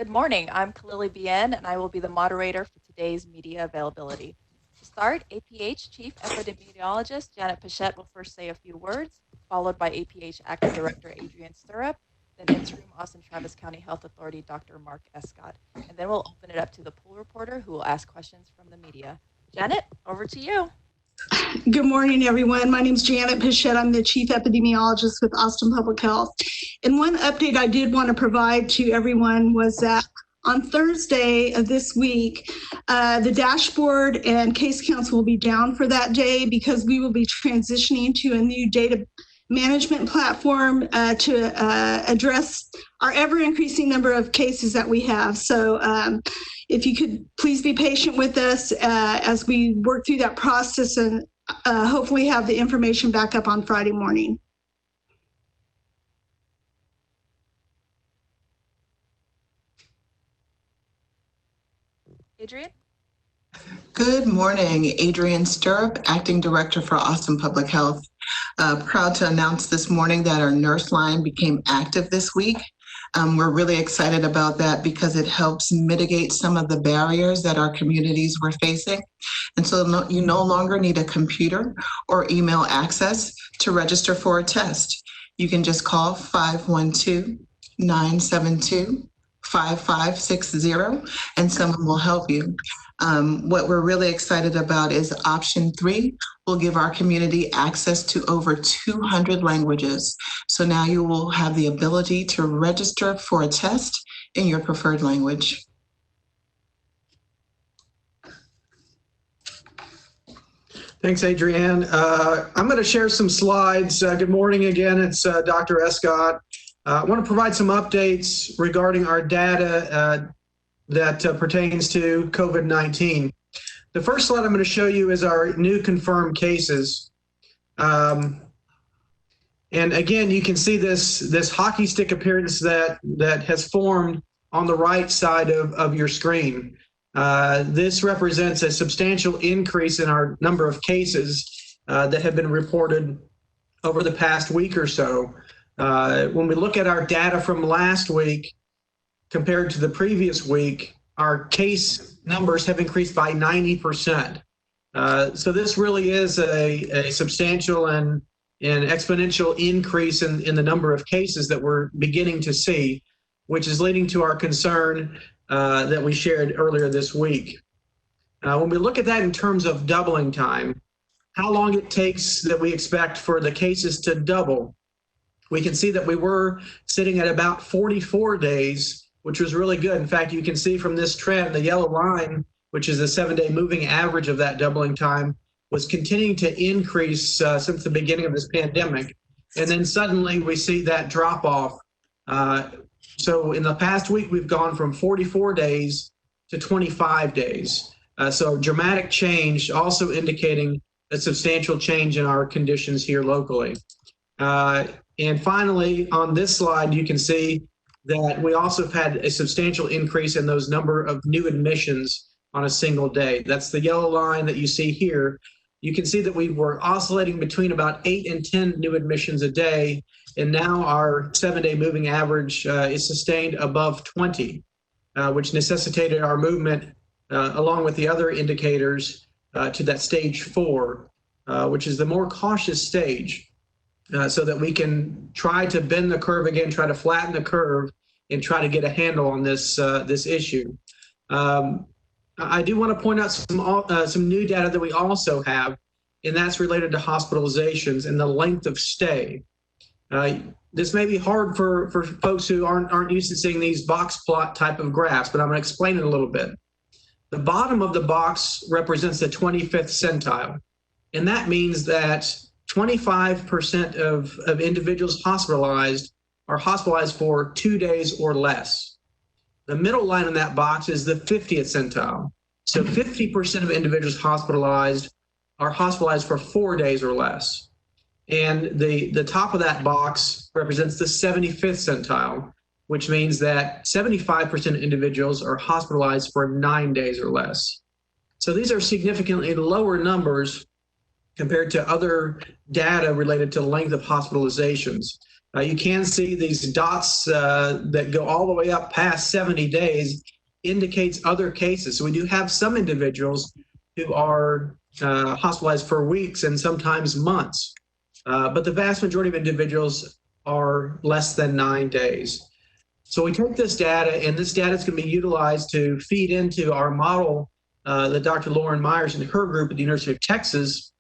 Good morning. I'm Kalili Bien, and I will be the moderator for today's media availability. To start, APH Chief Epidemiologist Janet Pichette will first say a few words, followed by APH Acting Director Adrian Stirrup, then Interim Austin Travis County Health Authority Dr. Mark Escott, and then we'll open it up to the pool reporter who will ask questions from the media. Janet, over to you. Good morning, everyone. My name is Janet Pichette. I'm the Chief Epidemiologist with Austin Public Health. And one update I did want to provide to everyone was that on Thursday of this week, the dashboard and case counts will be down for that day because we will be transitioning to a new data management platform to address our ever-increasing number of cases that we have. So if you could please be patient with us as we work through that process and hopefully have the information back up on Friday morning. Adrian? Good morning, Adrian Stirrup, Acting Director for Austin Public Health. Proud to announce this morning that our nurse line became active this week. We're really excited about that because it helps mitigate some of the barriers that our communities were facing. And so you no longer need a computer or email access to register for a test. You can just call 512-972-5560 and someone will help you. What we're really excited about is option 3 will give our community access to over 200 languages. So now you will have the ability to register for a test in your preferred language. Thanks, Adrienne. I'm going to share some slides. Good morning again. It's Dr. Escott. I want to provide some updates regarding our data that pertains to COVID-19. The first slide I'm going to show you is our new confirmed cases. And again, you can see this hockey stick appearance that has formed on the right side of your screen. This represents a substantial increase in our number of cases that have been reported over the past week or so. When we look at our data from last week compared to the previous week, our case numbers have increased by 90%. So this really is a substantial and exponential increase in the number of cases that we're beginning to see, which is leading to our concern that we shared earlier this week. When we look at that in terms of doubling time, how long it takes that we expect for the cases to double, we can see that we were sitting at about 44 days, which was really good. In fact, you can see from this trend, the yellow line, which is the 7-day moving average of that doubling time, was continuing to increase since the beginning of this pandemic. And then suddenly we see that drop off. So in the past week, we've gone from 44 days to 25 days. So dramatic change, also indicating a substantial change in our conditions here locally. And finally, on this slide, you can see that we also have had a substantial increase in those number of new admissions on a single day. That's the yellow line that you see here. You can see that we were oscillating between about 8 and 10 new admissions a day, and now our 7-day moving average is sustained above 20, which necessitated our movement along with the other indicators to that stage 4, which is the more cautious stage. So that we can try to bend the curve again, try to flatten the curve, and try to get a handle on this issue. I do want to point out some new data that we also have, and that's related to hospitalizations and the length of stay. This may be hard for folks who aren't used to seeing these box plot type of graphs, but I'm going to explain it a little bit. The bottom of the box represents the 25th centile, and that means that 25% of individuals hospitalized are hospitalized for 2 days or less. The middle line in that box is the 50th centile. So 50% of individuals hospitalized are hospitalized for 4 days or less. And the top of that box represents the 75th centile, which means that 75% of individuals are hospitalized for 9 days or less. So these are significantly lower numbers compared to other data related to length of hospitalizations. You can see these dots that go all the way up past 70 days indicates other cases. So we do have some individuals who are hospitalized for weeks and sometimes months, but the vast majority of individuals are less than 9 days. So we take this data, and this data is going to be utilized to feed into our model that Dr. Lauren Myers and her group at the University of Texas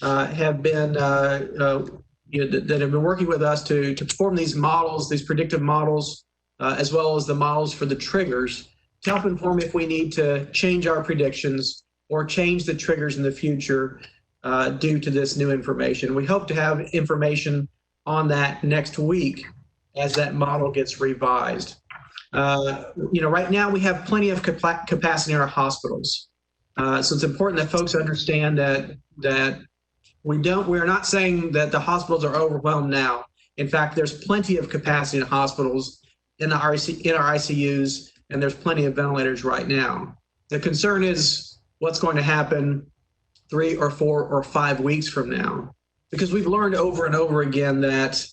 have been that have been working with us to perform these models, these predictive models, as well as the models for the triggers to help inform if we need to change our predictions or change the triggers in the future due to this new information. We hope to have information on that next week as that model gets revised. Right now we have plenty of capacity in our hospitals. So it's important that folks understand that we're not saying that the hospitals are overwhelmed now. In fact, there's plenty of capacity in hospitals, in our ICUs, and there's plenty of ventilators right now. The concern is what's going to happen 3 or 4 or 5 weeks from now, because we've learned over and over again that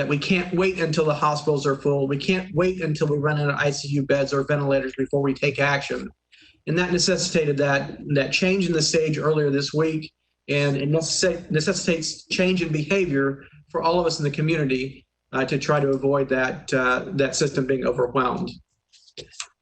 we can't wait until the hospitals are full. We can't wait until we run out of ICU beds or ventilators before we take action. And that necessitated that change in the stage earlier this week, and it necessitates change in behavior for all of us in the community to try to avoid that system being overwhelmed.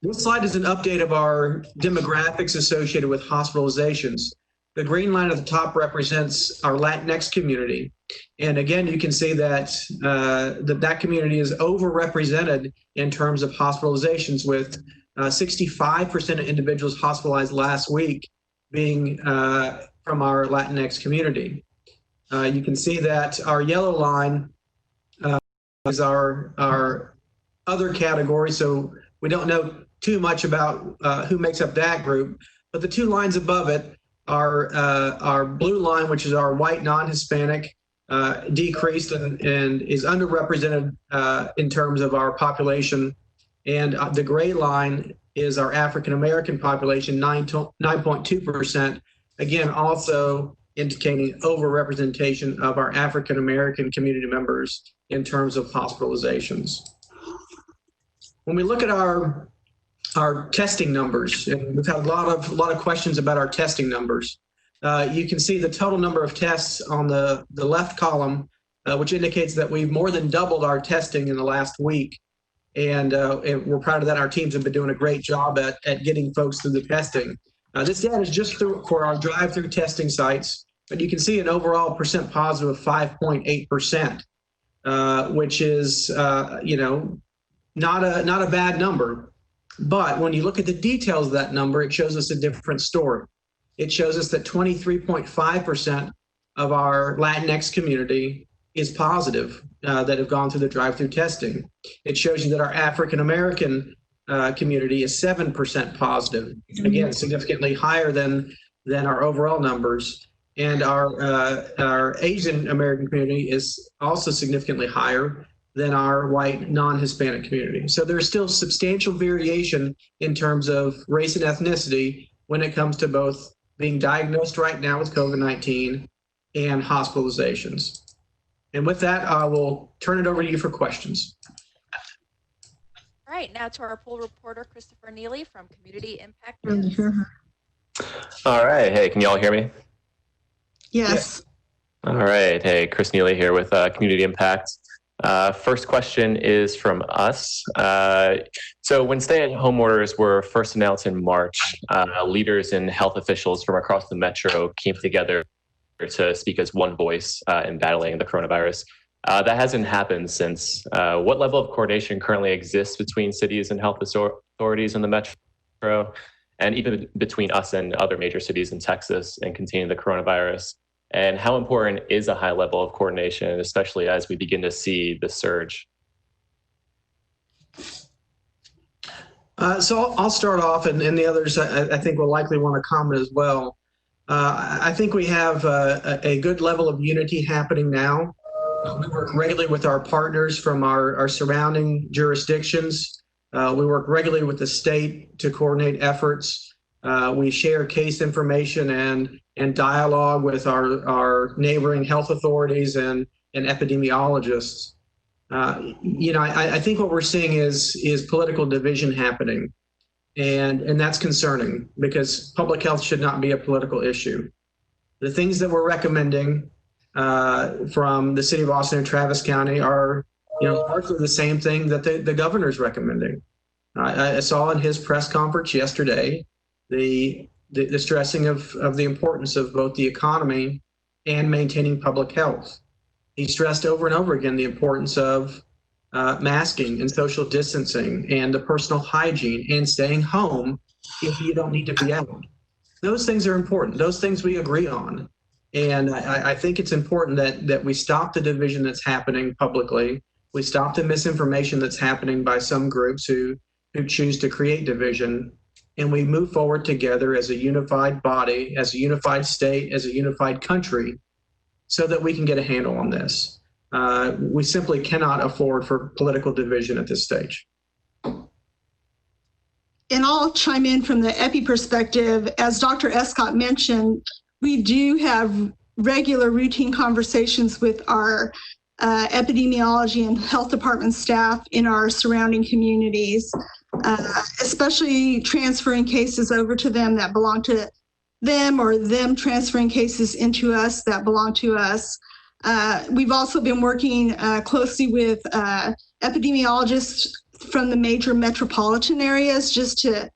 This slide is an update of our demographics associated with hospitalizations. The green line at the top represents our Latinx community. And again, you can see that that community is overrepresented in terms of hospitalizations, with 65% of individuals hospitalized last week being from our Latinx community. You can see that our yellow line is our other category, so we don't know too much about who makes up that group, but the 2 lines above it are our blue line, which is our white non-Hispanic, decreased and is underrepresented in terms of our population, and the gray line is our African American population, 9.2%, again also indicating overrepresentation of our African American community members in terms of hospitalizations. When we look at our testing numbers, and we've had a lot of questions about our testing numbers. You can see the total number of tests on the left column, which indicates that we've more than doubled our testing in the last week. And we're proud of that. Our teams have been doing a great job at getting folks through the testing. This data is just for our drive-through testing sites, but you can see an overall percent positive of 5.8%, which is not a bad number. But when you look at the details of that number, it shows us a different story. It shows us that 23.5% of our Latinx community is positive that have gone through the drive-through testing. It shows you that our African American community is 7% positive, again, significantly higher than our overall numbers. And our Asian American community is also significantly higher than our white non-Hispanic community. So there's still substantial variation in terms of race and ethnicity when it comes to both being diagnosed right now with COVID-19 and hospitalizations. And with that, I will turn it over to you for questions. All right, now to our pool reporter, Christopher Neely from Community Impact. All right, hey, can you all hear me? Yes. All right, hey, Chris Neely here with Community Impact. First question is from us. So when stay-at-home orders were first announced in March, leaders and health officials from across the metro came together to speak as one voice in battling the coronavirus. That hasn't happened since. What level of coordination currently exists between cities and health authorities in the metro, and even between us and other major cities in Texas in containing the coronavirus? And how important is a high level of coordination, especially as we begin to see the surge? So I'll start off, and the others I think will likely want to comment as well. I think we have a good level of unity happening now. We work regularly with our partners from our surrounding jurisdictions. We work regularly with the state to coordinate efforts. We share case information and dialogue with our neighboring health authorities and epidemiologists. I think what we're seeing is political division happening, and that's concerning because public health should not be a political issue. The things that we're recommending from the city of Austin and Travis County are, largely the same thing that the governor's recommending. I saw in his press conference yesterday the stressing of the importance of both the economy and maintaining public health. He stressed over and over again the importance of masking and social distancing and the personal hygiene and staying home if you don't need to be out. Those things are important. Those things we agree on. And I think it's important that we stop the division that's happening publicly. We stop the misinformation that's happening by some groups who choose to create division. And we move forward together as a unified body, as a unified state, as a unified country, so that we can get a handle on this. We simply cannot afford for political division at this stage. And I'll chime in from the EPI perspective. As Dr. Escott mentioned, we do have regular routine conversations with our epidemiology and health department staff in our surrounding communities, especially transferring cases over to them that belong to them or them transferring cases into us that belong to us. We've also been working closely with epidemiologists from the major metropolitan areas just to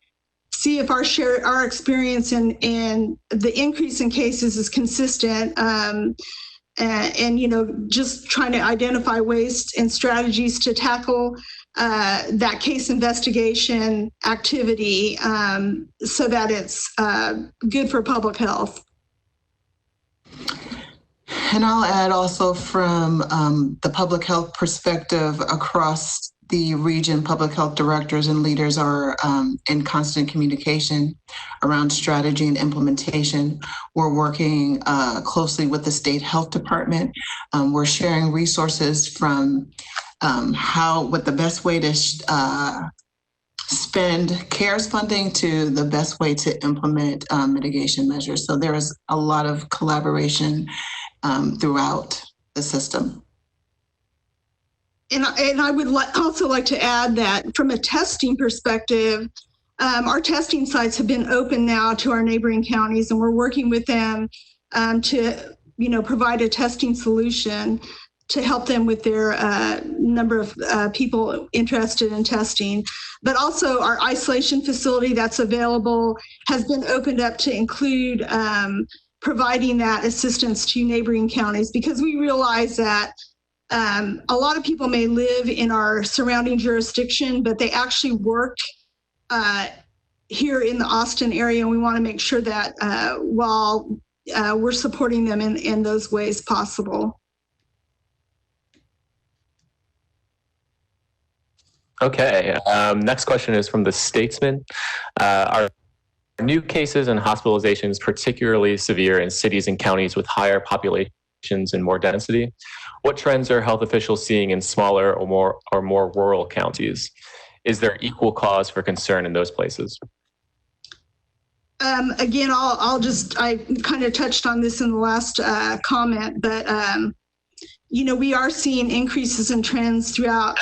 see if our experience and the increase in cases is consistent, and just trying to identify ways and strategies to tackle that case investigation activity so that it's good for public health. And I'll add also from the public health perspective across the region, public health directors and leaders are in constant communication around strategy and implementation. We're working closely with the state health department. We're sharing resources from what the best way to spend CARES funding to the best way to implement mitigation measures. So there is a lot of collaboration throughout the system. And I would also like to add that from a testing perspective, our testing sites have been open now to our neighboring counties, and we're working with them to, provide a testing solution to help them with their number of people interested in testing. But also our isolation facility that's available has been opened up to include providing that assistance to neighboring counties, because we realize that a lot of people may live in our surrounding jurisdiction, but they actually work here in the Austin area, and we want to make sure that while we're supporting them in those ways possible. Okay, next question is from the Statesman. Are new cases and hospitalizations particularly severe in cities and counties with higher populations and more density? What trends are health officials seeing in smaller or more rural counties? Is there equal cause for concern in those places? Again, I kind of touched on this in the last comment, but we are seeing increases in trends throughout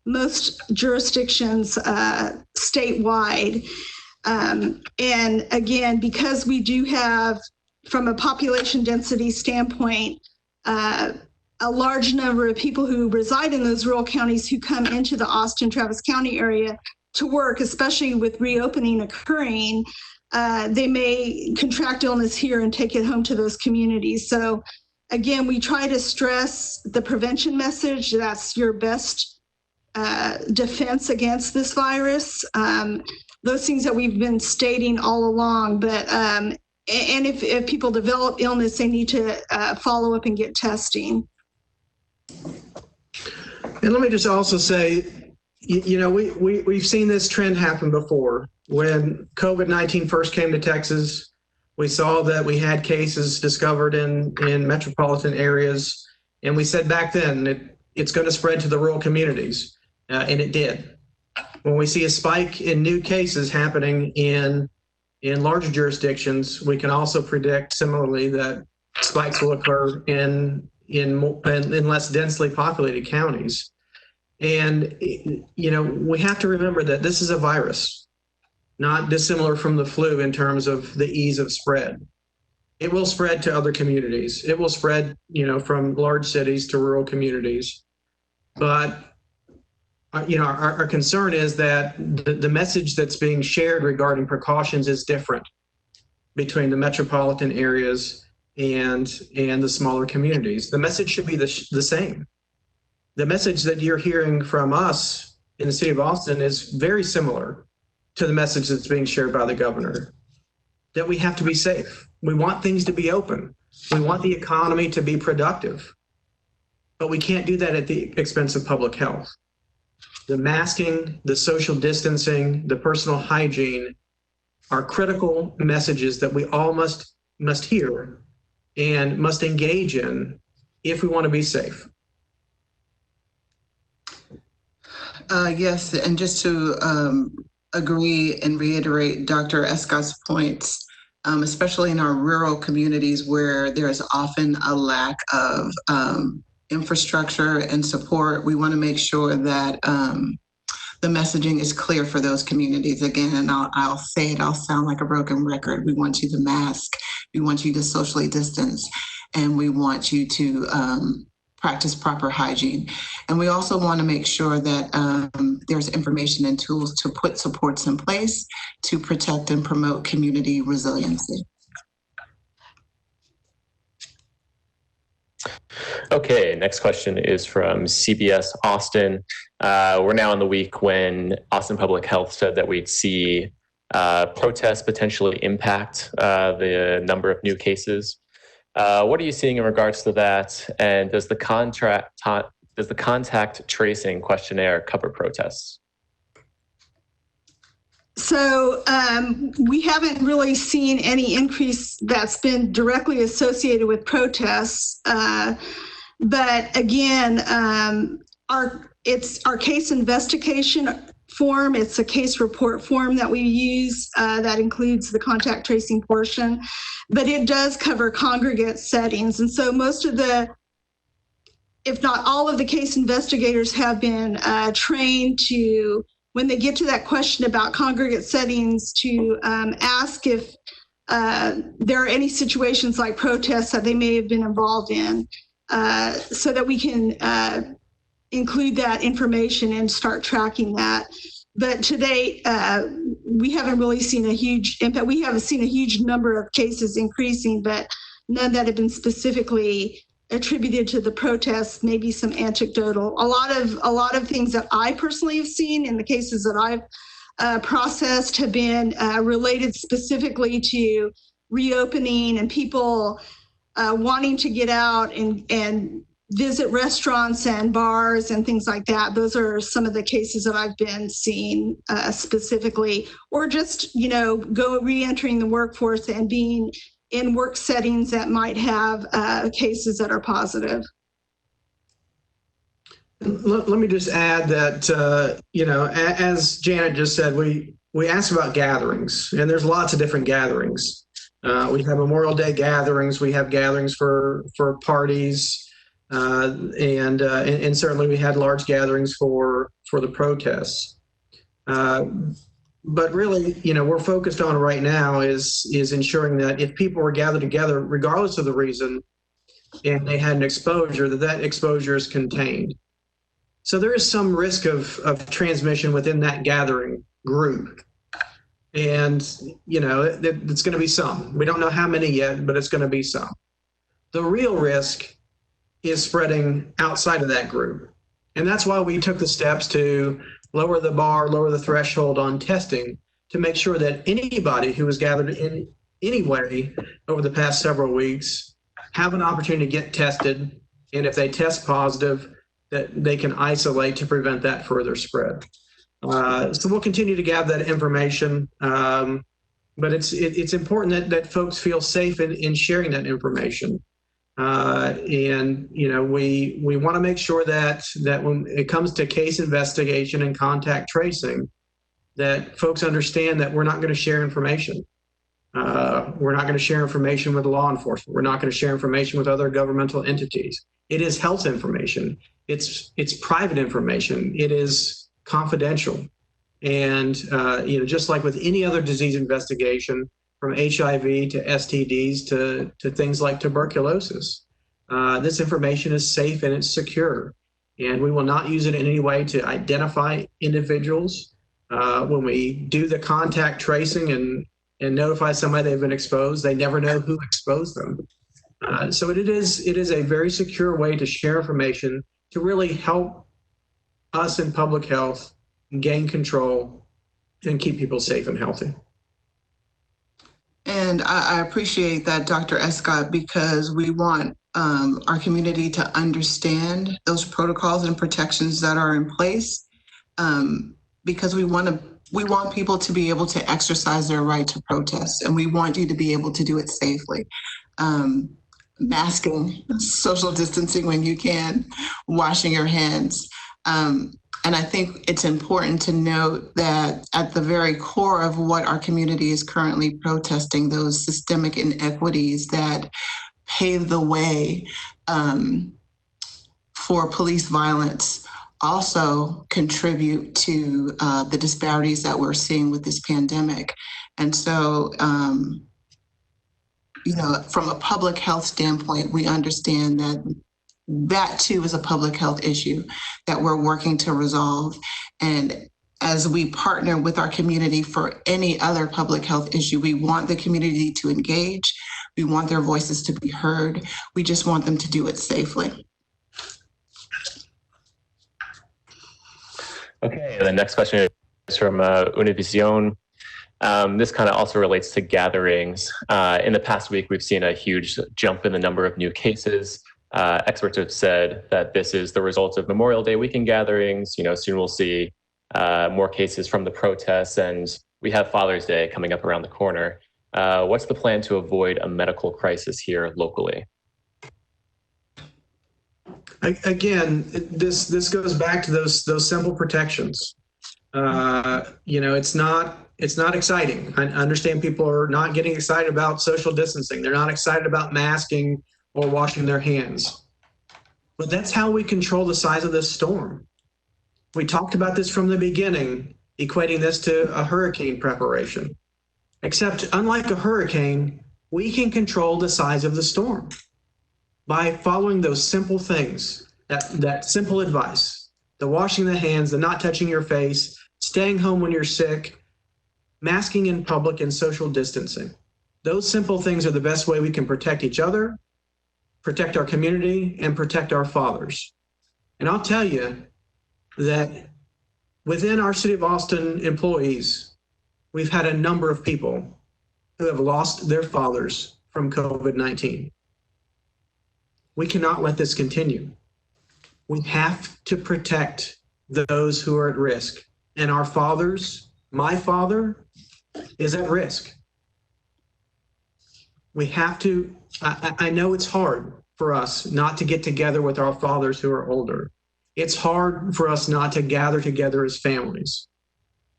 most jurisdictions statewide. And again, because we do have, from a population density standpoint, a large number of people who reside in those rural counties who come into the Austin, Travis County area to work, especially with reopening occurring, they may contract illness here and take it home to those communities. So again, we try to stress the prevention message. That's your best defense against this virus. Those things that we've been stating all along, but and if people develop illness, they need to follow up and get testing. And let me just also say, we've seen this trend happen before. When COVID-19 first came to Texas, we saw that we had cases discovered in metropolitan areas, and we said back then it's going to spread to the rural communities, and it did. When we see a spike in new cases happening in larger jurisdictions, we can also predict similarly that spikes will occur in in less densely populated counties. And, we have to remember that this is a virus, not dissimilar from the flu in terms of the ease of spread. It will spread to other communities. It will spread, from large cities to rural communities. But, our concern is that the message that's being shared regarding precautions is different between the metropolitan areas and the smaller communities. The message should be the same. The message that you're hearing from us in the city of Austin is very similar to the message that's being shared by the governor, that we have to be safe. We want things to be open. We want the economy to be productive, but we can't do that at the expense of public health. The masking, the social distancing, the personal hygiene are critical messages that we all must hear and must engage in if we want to be safe. Yes, and just to agree and reiterate Dr. Escott's points, especially in our rural communities where there is often a lack of infrastructure and support, we want to make sure that the messaging is clear for those communities. Again, and I'll say it, I'll sound like a broken record. We want you to mask, we want you to socially distance, and we want you to practice proper hygiene. And we also want to make sure that there's information and tools to put supports in place to protect and promote community resiliency. Okay, next question is from CBS Austin. We're now in the week when Austin Public Health said that we'd see protests potentially impact the number of new cases. What are you seeing in regards to that? And does the contact tracing questionnaire cover protests? So we haven't really seen any increase that's been directly associated with protests. But again, it's our case investigation form. It's a case report form that we use that includes the contact tracing portion, but it does cover congregate settings. And so most of if not all of the case investigators have been trained to, when they get to that question about congregate settings, to ask if there are any situations like protests that they may have been involved in, so that we can include that information and start tracking that. But to date, we haven't really seen a huge impact. We haven't seen a huge number of cases increasing, but none that have been specifically attributed to the protests, maybe some anecdotal. A lot of things that I personally have seen in the cases that I've processed have been related specifically to reopening and people wanting to get out and visit restaurants and bars and things like that. Those are some of the cases that I've been seeing specifically, or just, go re-entering the workforce and being in work settings that might have cases that are positive. Let me just add that, as Janet just said, we asked about gatherings, and there's lots of different gatherings. We have Memorial Day gatherings, we have gatherings for parties, and certainly we had large gatherings for the protests. But really, we're focused on right now is ensuring that if people were gathered together, regardless of the reason, and they had an exposure, that exposure is contained. So there is some risk of transmission within that gathering group. And, it's going to be some. We don't know how many yet, but it's going to be some. The real risk is spreading outside of that group. And that's why we took the steps to lower the bar, lower the threshold on testing to make sure that anybody who was gathered in any way over the past several weeks have an opportunity to get tested. And if they test positive, that they can isolate to prevent that further spread. So we'll continue to gather that information. But it's important that folks feel safe in sharing that information. And we want to make sure that when it comes to case investigation and contact tracing, that folks understand that we're not going to share information. We're not going to share information with law enforcement. We're not going to share information with other governmental entities. It is health information. It's private information. It is confidential. And just like with any other disease investigation, from HIV to STDs to things like tuberculosis, this information is safe and it's secure. And we will not use it in any way to identify individuals. When we do the contact tracing and notify somebody they've been exposed, they never know who exposed them. So it is a very secure way to share information to really help us in public health gain control and keep people safe and healthy. And I appreciate that, Dr. Escott, because we want our community to understand those protocols and protections that are in place, because we want people to be able to exercise their right to protest, and we want you to be able to do it safely. Masking, social distancing when you can, washing your hands. And I think it's important to note that at the very core of what our community is currently protesting, those systemic inequities that pave the way for police violence also contribute to the disparities that we're seeing with this pandemic. And so, from a public health standpoint, we understand that too is a public health issue that we're working to resolve. And as we partner with our community for any other public health issue, we want the community to engage. We want their voices to be heard. We just want them to do it safely. Okay, the next question is from Univision. This kind of also relates to gatherings. In the past week, we've seen a huge jump in the number of new cases. Experts have said that this is the result of Memorial Day weekend gatherings. Soon we'll see more cases from the protests, and we have Father's Day coming up around the corner. What's the plan to avoid a medical crisis here locally? Again, this goes back to those simple protections. It's not exciting. I understand people are not getting excited about social distancing. They're not excited about masking or washing their hands. But that's how we control the size of this storm. We talked about this from the beginning, equating this to a hurricane preparation. Except unlike a hurricane, we can control the size of the storm by following those simple things, that simple advice, the washing the hands, the not touching your face, staying home when you're sick, masking in public, and social distancing. Those simple things are the best way we can protect each other, protect our community, and protect our fathers. And I'll tell you that within our City of Austin employees, we've had a number of people who have lost their fathers from COVID-19. We cannot let this continue. We have to protect those who are at risk. And our fathers, my father, is at risk. We have to, I know it's hard for us not to get together with our fathers who are older. It's hard for us not to gather together as families.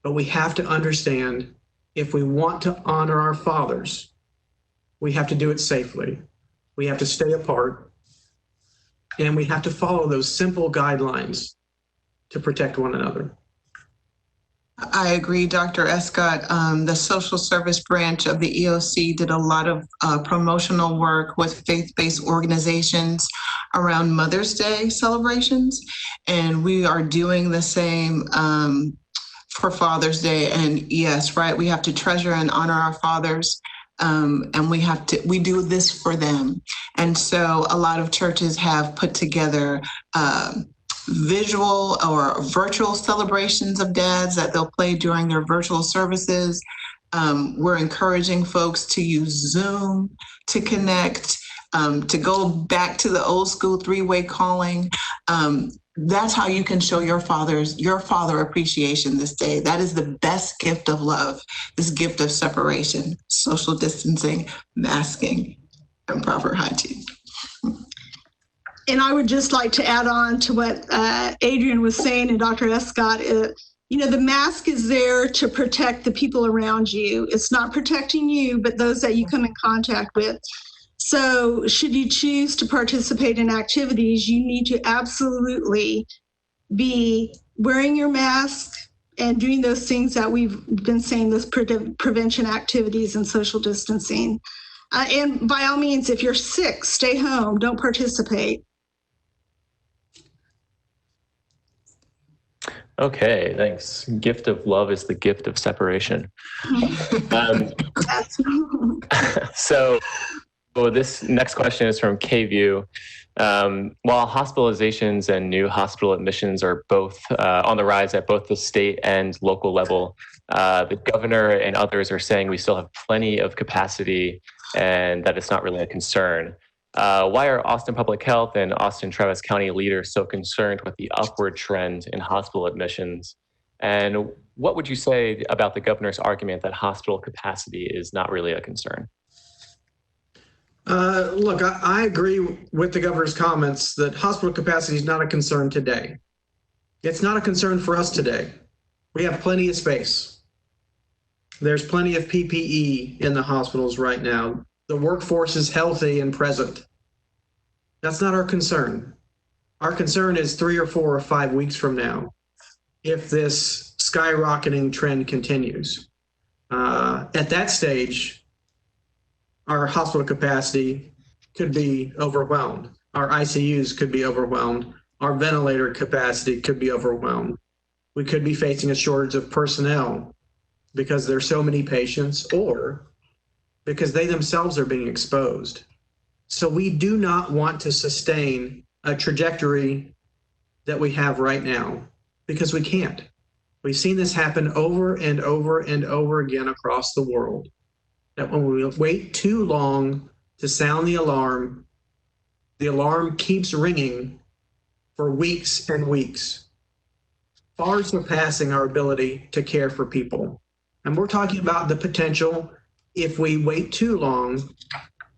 But we have to understand, if we want to honor our fathers, we have to do it safely. We have to stay apart. And we have to follow those simple guidelines to protect one another. I agree, Dr. Escott. The social service branch of the EOC did a lot of promotional work with faith-based organizations around Mother's Day celebrations. And we are doing the same for Father's Day. And yes, right, we have to treasure and honor our fathers. And we do this for them. And so a lot of churches have put together visual or virtual celebrations of dads that they'll play during their virtual services. We're encouraging folks to use Zoom to connect, to go back to the old school three-way calling. That's how you can show your father appreciation this day. That is the best gift of love, this gift of separation, social distancing, masking, and proper hygiene. And I would just like to add on to what Adrian was saying and Dr. Escott. the mask is there to protect the people around you. It's not protecting you, but those that you come in contact with. So should you choose to participate in activities, you need to absolutely be wearing your mask and doing those things that we've been saying, those prevention activities and social distancing. And by all means, if you're sick, stay home, don't participate. Okay, thanks. Gift of love is the gift of separation. So this next question is from COVIO. While hospitalizations and new hospital admissions are both on the rise at both the state and local level, the governor and others are saying we still have plenty of capacity and that it's not really a concern. Why are Austin Public Health and Austin Travis County leaders so concerned with the upward trend in hospital admissions? And what would you say about the governor's argument that hospital capacity is not really a concern? Look, I agree with the governor's comments that hospital capacity is not a concern today. It's not a concern for us today. We have plenty of space. There's plenty of PPE in the hospitals right now. The workforce is healthy and present. That's not our concern. Our concern is 3 or 4 or 5 weeks from now, if this skyrocketing trend continues. At that stage, our hospital capacity could be overwhelmed. Our ICUs could be overwhelmed. Our ventilator capacity could be overwhelmed. We could be facing a shortage of personnel because there's so many patients, or because they themselves are being exposed. So we do not want to sustain a trajectory that we have right now, because we can't. We've seen this happen over and over and over again across the world, that when we wait too long to sound the alarm keeps ringing for weeks and weeks, far surpassing our ability to care for people. And we're talking about the potential, if we wait too long,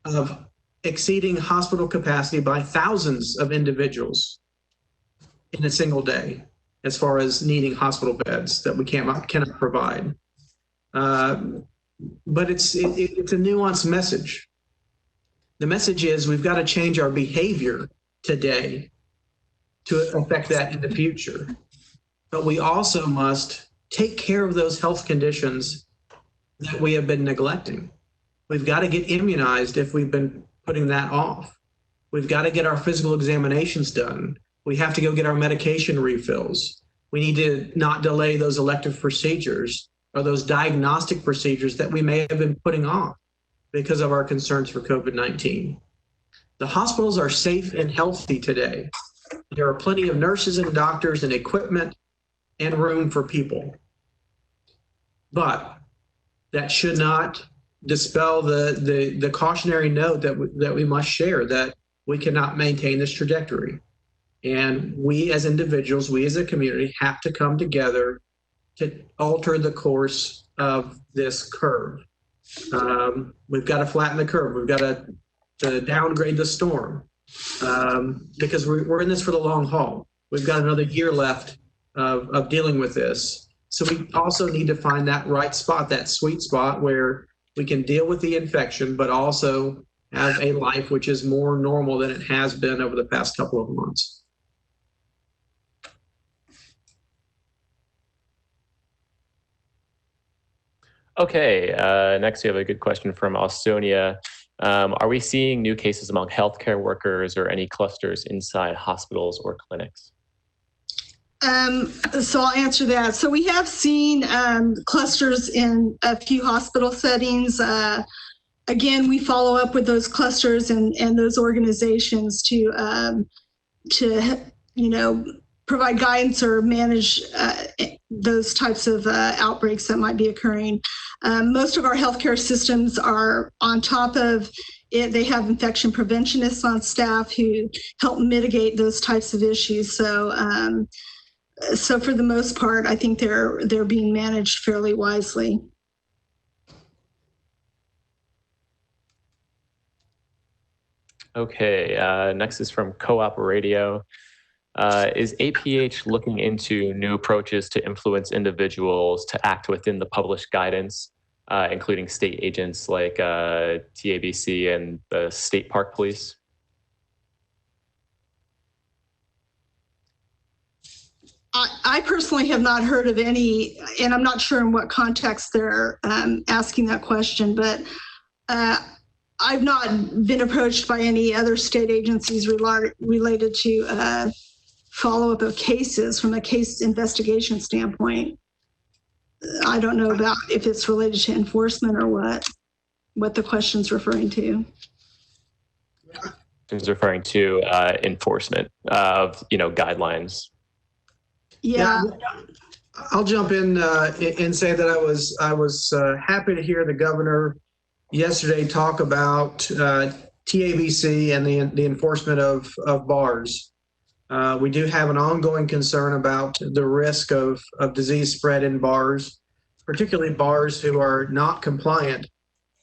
of exceeding hospital capacity by thousands of individuals in a single day, as far as needing hospital beds that we cannot provide. But it's a nuanced message. The message is we've got to change our behavior today to affect that in the future. But we also must take care of those health conditions that we have been neglecting. We've got to get immunized if we've been putting that off. We've got to get our physical examinations done. We have to go get our medication refills. We need to not delay those elective procedures or those diagnostic procedures that we may have been putting off because of our concerns for COVID-19. The hospitals are safe and healthy today. There are plenty of nurses and doctors and equipment and room for people. But that should not dispel the cautionary note that we must share, that we cannot maintain this trajectory. And we as individuals, we as a community, have to come together to alter the course of this curve. We've got to flatten the curve. We've got to downgrade the storm, because we're in this for the long haul. We've got another year left of dealing with this. So we also need to find that right spot, that sweet spot where we can deal with the infection, but also have a life which is more normal than it has been over the past couple of months. Okay, next we have a good question from Austonia. Are we seeing new cases among healthcare workers or any clusters inside hospitals or clinics? So I'll answer that. So we have seen clusters in a few hospital settings. Again, we follow up with those clusters and those organizations to provide guidance or manage those types of outbreaks that might be occurring. Most of our healthcare systems are on top of it. They have infection preventionists on staff who help mitigate those types of issues. So for the most part, I think they're being managed fairly wisely. Okay, next is from Co-op Radio. Is APH looking into new approaches to influence individuals to act within the published guidance, including state agents like TABC and the State Park Police? I personally have not heard of any, and I'm not sure in what context they're asking that question, but I've not been approached by any other state agencies related to follow-up of cases from a case investigation standpoint. I don't know about if it's related to enforcement or what the question's referring to. It's referring to enforcement of, guidelines. Yeah. I'll jump in and say that I was happy to hear the governor yesterday talk about TABC and the enforcement of bars. We do have an ongoing concern about the risk of disease spread in bars, particularly bars who are not compliant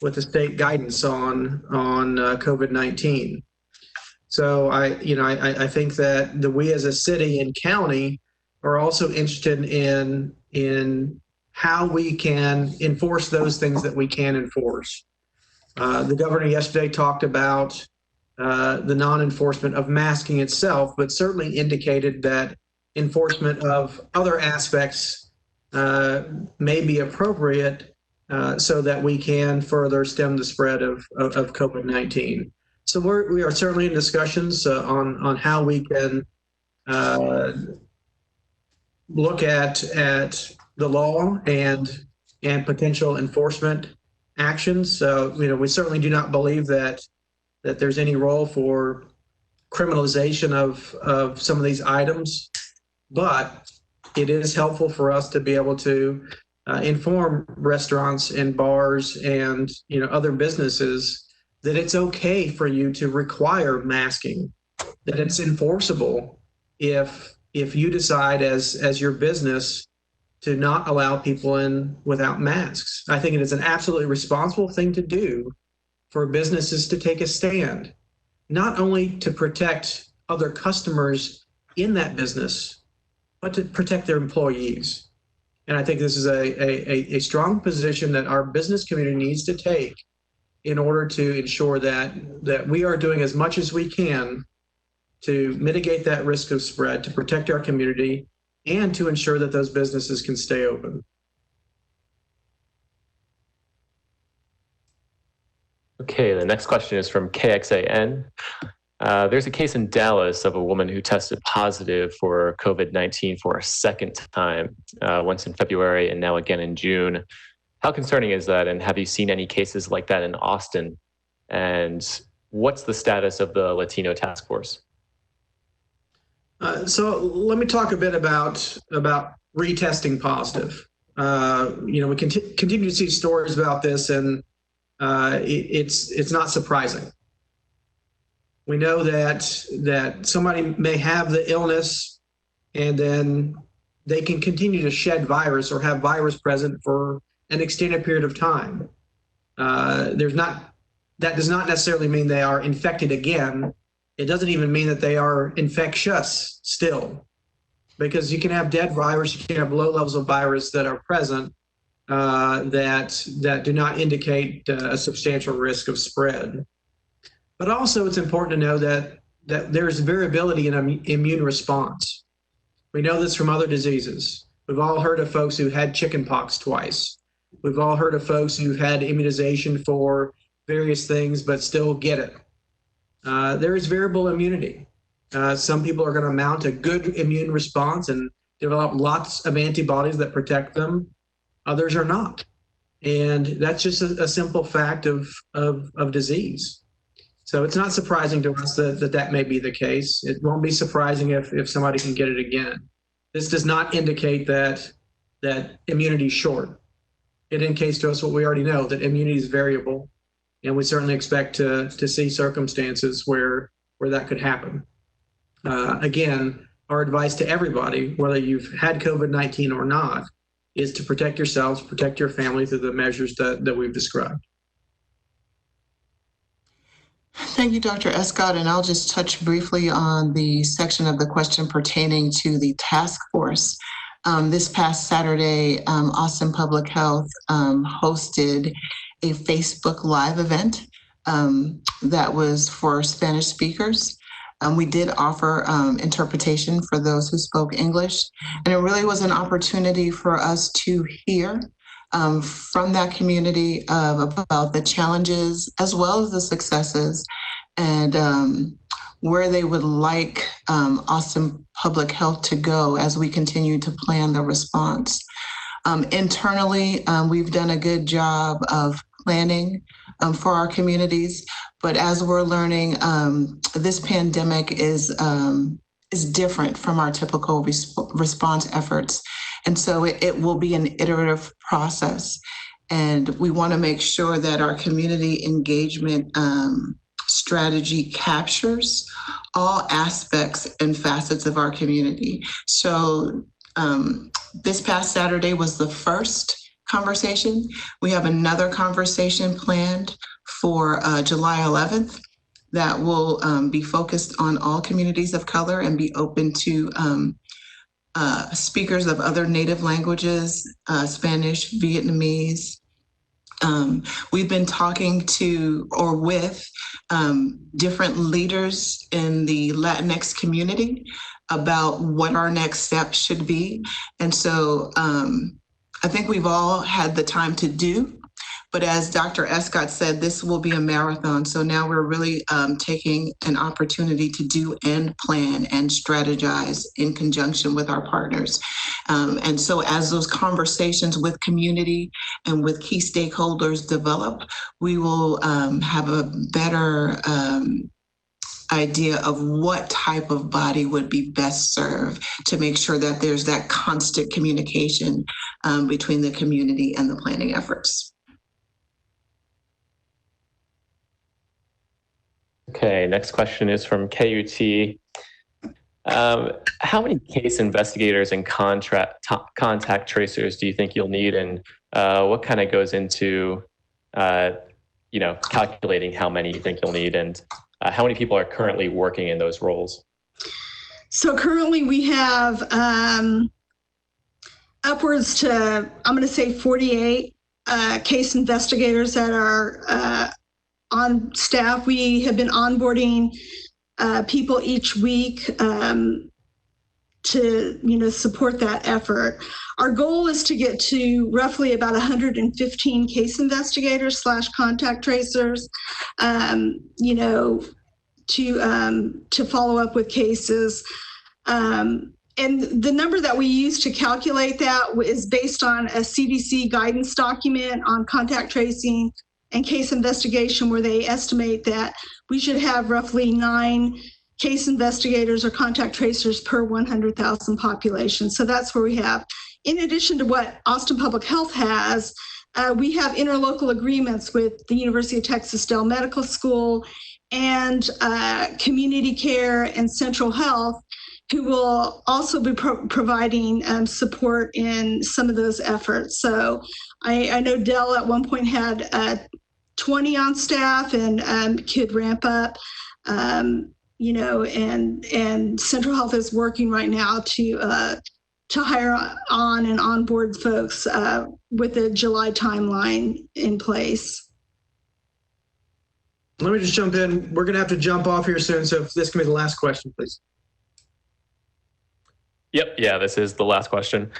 with the state guidance on COVID-19. So I think that we as a city and county are also interested in how we can enforce those things that we can enforce. The governor yesterday talked about the non-enforcement of masking itself, but certainly indicated that enforcement of other aspects may be appropriate so that we can further stem the spread of COVID-19. So we are certainly in discussions on how we can look at the law and potential enforcement actions. So, we certainly do not believe that there's any role for criminalization of some of these items, but it is helpful for us to be able to inform restaurants and bars and other businesses that it's okay for you to require masking, that it's enforceable if you decide as your business to not allow people in without masks. I think it is an absolutely responsible thing to do for businesses to take a stand, not only to protect other customers in that business, but to protect their employees. And I think this is a strong position that our business community needs to take in order to ensure that we are doing as much as we can to mitigate that risk of spread, to protect our community, and to ensure that those businesses can stay open. Okay, the next question is from KXAN. There's a case in Dallas of a woman who tested positive for COVID-19 for a second time, once in February and now again in June. How concerning is that? And have you seen any cases like that in Austin? And what's the status of the Latino task force? So let me talk a bit about retesting positive. We continue to see stories about this, and it's not surprising. We know that somebody may have the illness, and then they can continue to shed virus or have virus present for an extended period of time. That does not necessarily mean they are infected again. It doesn't even mean that they are infectious still, because you can have dead virus, you can have low levels of virus that are present that do not indicate a substantial risk of spread. But also it's important to know that there's variability in immune response. We know this from other diseases. We've all heard of folks who had chickenpox twice. We've all heard of folks who've had immunization for various things but still get it. There is variable immunity. Some people are going to mount a good immune response and develop lots of antibodies that protect them. Others are not. And that's just a simple fact of disease. So it's not surprising to us that may be the case. It won't be surprising if somebody can get it again. This does not indicate that immunity is short. It indicates to us what we already know, that immunity is variable. And we certainly expect to see circumstances where that could happen. Again, our advice to everybody, whether you've had COVID-19 or not, is to protect yourselves, protect your family through the measures that we've described. Thank you, Dr. Escott. And I'll just touch briefly on the section of the question pertaining to the task force. This past Saturday, Austin Public Health hosted a Facebook Live event that was for Spanish speakers. We did offer interpretation for those who spoke English, and it really was an opportunity for us to hear from that community about the challenges as well as the successes, and where they would like Austin Public Health to go as we continue to plan the response. Internally, we've done a good job of planning for our communities, but as we're learning, this pandemic is different from our typical response efforts. And so it will be an iterative process. And we want to make sure that our community engagement strategy captures all aspects and facets of our community. So this past Saturday was the first conversation. We have another conversation planned for July 11th that will be focused on all communities of color and be open to speakers of other native languages, Spanish, Vietnamese. We've been talking to or with different leaders in the Latinx community about what our next steps should be. And so I think we've all had the time to do, but as Dr. Escott said, this will be a marathon. So now we're really taking an opportunity to do and plan and strategize in conjunction with our partners. And so as those conversations with community and with key stakeholders develop, we will have a better idea of what type of body would be best served to make sure that there's that constant communication between the community and the planning efforts. Okay, next question is from KUT. How many case investigators and contact tracers do you think you'll need, and what kind of goes into calculating how many you think you'll need, and how many people are currently working in those roles? So currently we have upwards to, I'm going to say 48 case investigators that are on staff. We have been onboarding people each week to support that effort. Our goal is to get to roughly about 115 case investigators / contact tracers, to follow up with cases. And the number that we use to calculate that is based on a CDC guidance document on contact tracing and case investigation, where they estimate that we should have roughly 9 case investigators or contact tracers per 100,000 population. So that's where we have. In addition to what Austin Public Health has, we have interlocal agreements with the University of Texas Dell Medical School and Community Care and Central Health, who will also be providing support in some of those efforts. So I know Dell at one point had 20 on staff and could ramp up, and Central Health is working right now to hire on and onboard folks with a July timeline in place. Let me just jump in. We're going to have to jump off here soon, so if this can be the last question, please. Yep, yeah, this is the last question.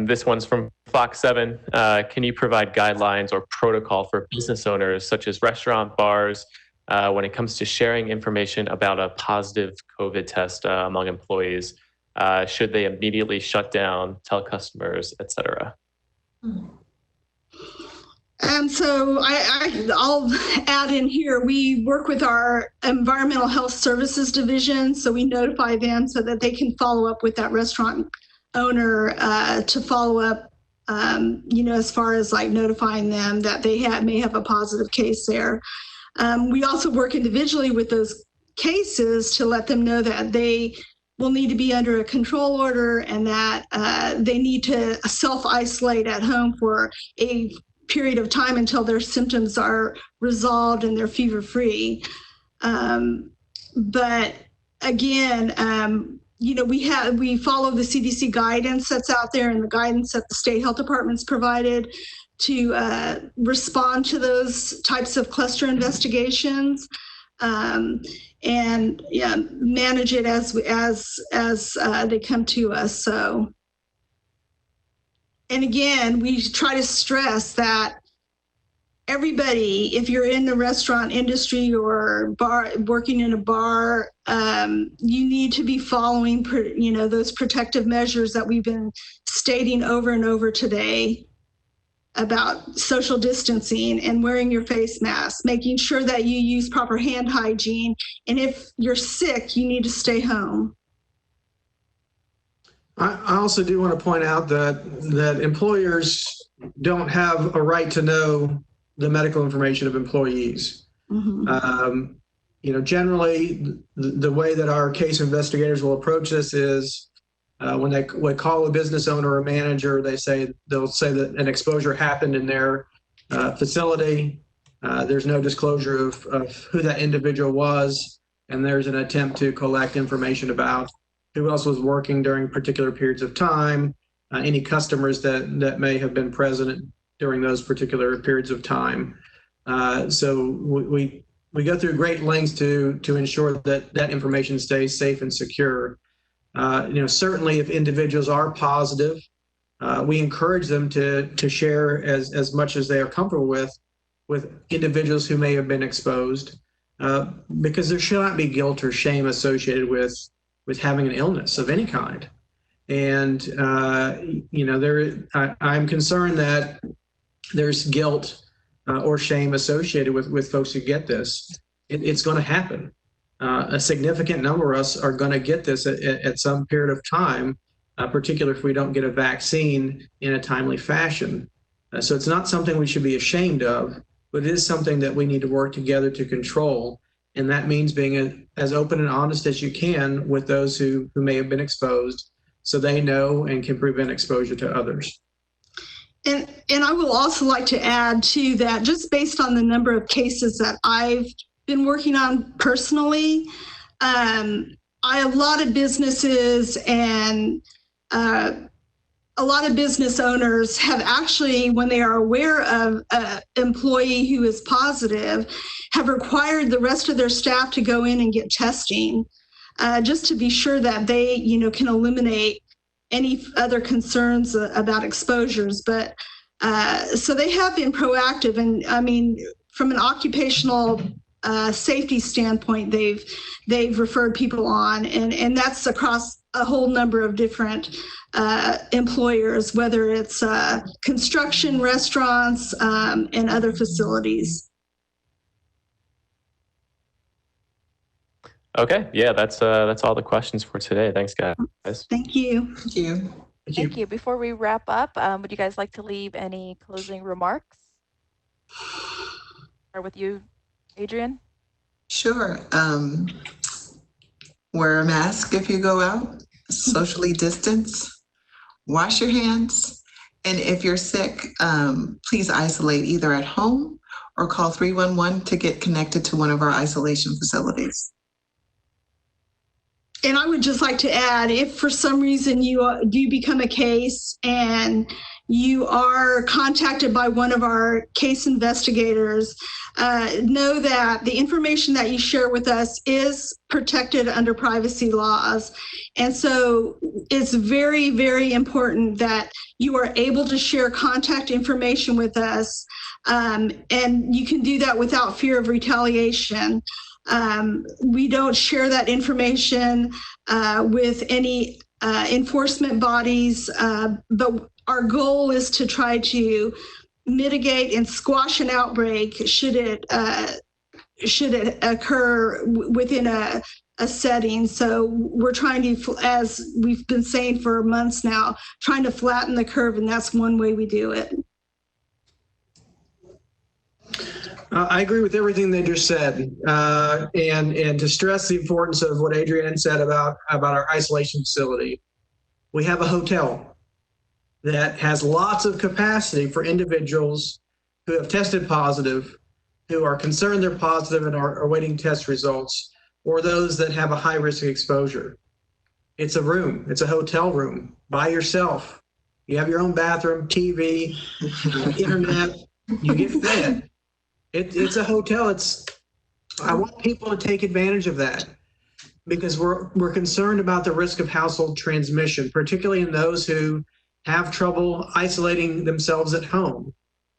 This one's from Fox 7. Can you provide guidelines or protocol for business owners such as restaurant, bars, when it comes to sharing information about a positive COVID test among employees? Should they immediately shut down, tell customers, et cetera? So I'll add in here, we work with our environmental health services division. So we notify them so that they can follow up with that restaurant owner to follow up, as far as like notifying them that they may have a positive case there. We also work individually with those cases to let them know that they will need to be under a control order and that they need to self-isolate at home for a period of time until their symptoms are resolved and they're fever-free. But again, we follow the CDC guidance that's out there and the guidance that the state health department's provided to respond to those types of cluster investigations, and manage it as they come to us. So, and again, we try to stress that everybody, if you're in the restaurant industry or working in a bar, you need to be following, those protective measures that we've been stating over and over today about social distancing and wearing your face mask, making sure that you use proper hand hygiene. And if you're sick, you need to stay home. I also do want to point out that employers don't have a right to know the medical information of employees. Mm-hmm. Generally, the way that our case investigators will approach this is when they call a business owner or manager, they'll say that an exposure happened in their facility. There's no disclosure of who that individual was, and there's an attempt to collect information about who else was working during particular periods of time, any customers that may have been present during those particular periods of time. So we go through great lengths to ensure that information stays safe and secure. Certainly if individuals are positive, we encourage them to share as much as they are comfortable with individuals who may have been exposed, because there should not be guilt or shame associated with having an illness of any kind. And, I'm concerned that there's guilt or shame associated with folks who get this. It's going to happen. A significant number of us are going to get this at some period of time, particularly if we don't get a vaccine in a timely fashion. So it's not something we should be ashamed of, but it is something that we need to work together to control. And that means being as open and honest as you can with those who may have been exposed, so they know and can prevent exposure to others. And I will also like to add to that, just based on the number of cases that I've been working on personally, a lot of businesses and a lot of business owners have actually, when they are aware of an employee who is positive, have required the rest of their staff to go in and get testing, just to be sure that they, can eliminate any other concerns about exposures. But so they have been proactive, and I mean, from an occupational safety standpoint, they've referred people on, and that's across a whole number of different employers, whether it's construction, restaurants, and other facilities. Okay, yeah, that's all the questions for today. Thanks, guys. Thank you. Thank you. Thank you. Before we wrap up, would you guys like to leave any closing remarks? Start with you, Adrian. Sure. Wear a mask if you go out, socially distance, wash your hands, and if you're sick, please isolate either at home or call 311 to get connected to one of our isolation facilities. And I would just like to add, if for some reason you do become a case and you are contacted by one of our case investigators, know that the information that you share with us is protected under privacy laws. And so it's very, very important that you are able to share contact information with us, and you can do that without fear of retaliation. We don't share that information with any enforcement bodies, but our goal is to try to mitigate and squash an outbreak should it occur within a setting. So we're trying to, as we've been saying for months now, trying to flatten the curve, and that's one way we do it. I agree with everything they just said, and to stress the importance of what Adrienne said about our isolation facility. We have a hotel that has lots of capacity for individuals who have tested positive who are concerned they're positive and are awaiting test results, or those that have a high risk of exposure. It's a room. It's a hotel room by yourself. You have your own bathroom, TV, internet. You get fed. It's a hotel. I want people to take advantage of that because we're concerned about the risk of household transmission, particularly in those who have trouble isolating themselves at home.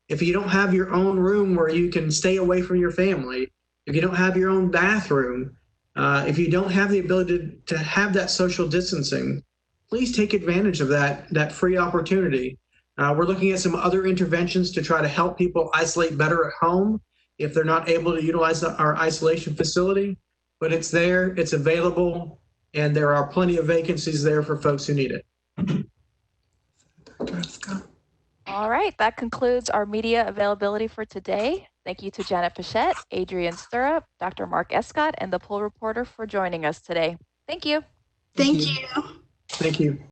If you don't have your own room where you can stay away from your family, if you don't have your own bathroom, if you don't have the ability to have that social distancing, please take advantage of that free opportunity. We're looking at some other interventions to try to help people isolate better at home if they're not able to utilize our isolation facility, but it's there, it's available, and there are plenty of vacancies there for folks who need it. Dr. Escott. All right, that concludes our media availability for today. Thank you to Janet Pichette, Adrian Stirrup, Dr. Mark Escott, and the poll reporter for joining us today. Thank you. Thank you. Thank you.